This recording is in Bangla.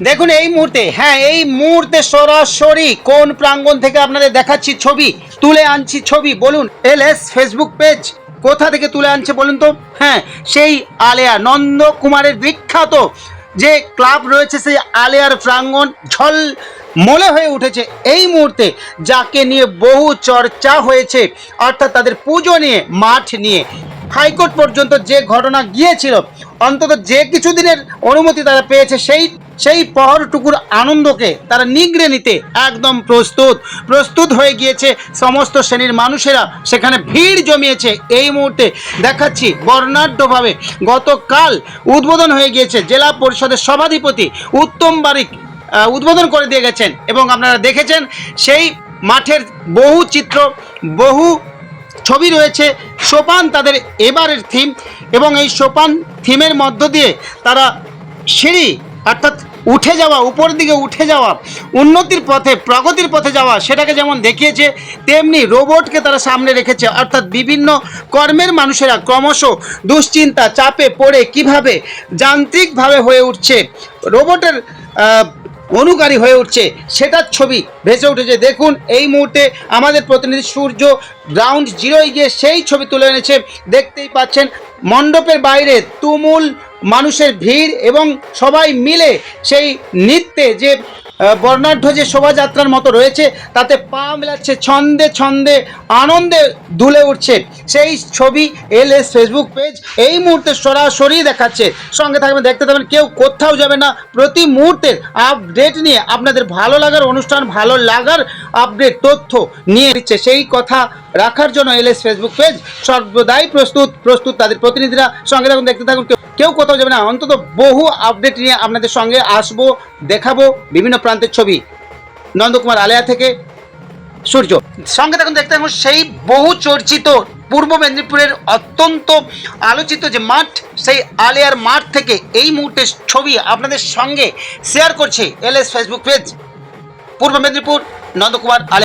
দেখুন এই মুহূর্তে, হ্যাঁ এই মুহূর্তে সরাসরি কোন প্রাঙ্গণ থেকে আপনাদের দেখাচ্ছি ছবি, তুলে আনছি ছবি, বলুন এলএস ফেসবুক পেজ কোথা থেকে তুলে আনছে বলুন তো? হ্যাঁ সেই আলেয়া নন্দকুমারের বিখ্যাত যে ক্লাব রয়েছে সেই আলেয়ার প্রাঙ্গণ ঝলমলে হয়ে উঠেছে এই মুহূর্তে, যাকে নিয়ে বহু চর্চা হয়েছে, অর্থাৎ তাদের পুজো নিয়ে, মাঠ নিয়ে। হাইকোর্ট পর্যন্ত যে ঘটনা গিয়েছিল, অন্তত যে কিছুদিনের অনুমতি তারা পেয়েছে সেই পহরটুকুর আনন্দকে তারা নিগড়ে নিতে একদম প্রস্তুত হয়ে গিয়েছে সমস্ত শ্রেণীর মানুষেরা, সেখানে ভিড় জমিয়েছে। এই মুহূর্তে দেখাচ্ছি বর্ণাঢ্যভাবে গতকাল উদ্বোধন হয়ে গিয়েছে, জেলা পরিষদের সভাধিপতি উত্তম বারিক উদ্বোধন করে দিয়ে গেছেন, এবং আপনারা দেখেছেন সেই মাঠের বহু চিত্র, বহু ছবি রয়েছে। সোপান তাদের এবারের থিম, এবং এই সোপান থিমের মধ্য দিয়ে তারা সিঁড়ি, অর্থাৎ উঠে যাওয়া, উপরের দিকে উঠে যাওয়া, উন্নতির পথে, প্রগতির পথে যাওয়া, সেটাকে যেমন দেখিয়েছে, তেমনি রোবটকে তারা সামনে রেখেছে। অর্থাৎ বিভিন্ন কর্মের মানুষেরা ক্রমশ দুশ্চিন্তা, চাপে পড়ে কিভাবে যান্ত্রিকভাবে হয়ে উঠছে, রোবটের অনুকারী হয়ে উঠছে, সেটার ছবি ভেসে উঠেছে। দেখুন এই মুহূর্তে আমাদের প্রতিনিধি সূর্য গ্রাউন্ড জিরোয় গিয়ে সেই ছবি তুলে এনেছে। দেখতেই পাচ্ছেন মণ্ডপের বাইরে তুমুল মানুষের ভিড়, এবং সবাই মিলে সেই নৃত্যে যে বর্ণাঢ্য যে শোভাযাত্রার মতো রয়েছে, তাতে পা মেলাচ্ছে, ছন্দে ছন্দে আনন্দে দুলে উঠছে। সেই ছবি এলএস ফেসবুক পেজ এই মুহূর্তে সরাসরি দেখাচ্ছে। সঙ্গে থাকবেন, দেখতে থাকবেন, কেউ কোথাও যাবে না। প্রতি মুহূর্তের আপডেট নিয়ে আপনাদের ভালো লাগার অনুষ্ঠান, ভালো লাগার আপডেট তথ্য নিয়ে দিচ্ছে। সেই কথা রাখার জন্য এলএস ফেসবুক পেজ সর্বদাই প্রস্তুত তাদের প্রতিনিধিরা। সঙ্গে থাকুন, দেখতে থাকুন, কেউ কোথাও যাবে না। অন্তত বহু আপডেট নিয়ে আপনাদের সঙ্গে আসবো, দেখাবো বিভিন্ন প্রান্তের ছবি। নন্দকুমার আলেয়া থেকে সূর্য, সঙ্গে থাকুন, দেখতে থাকুন। সেই বহু চর্চিত পূর্ব মেদিনীপুরের অত্যন্ত আলোচিত যে মাঠ, সেই আলেয়ার মাঠ থেকে এই মুহূর্তে ছবি আপনাদের সঙ্গে শেয়ার করছে এলএস ফেসবুক পেজ, পূর্ব মেদিনীপুর, নন্দকুমার আলেয়া।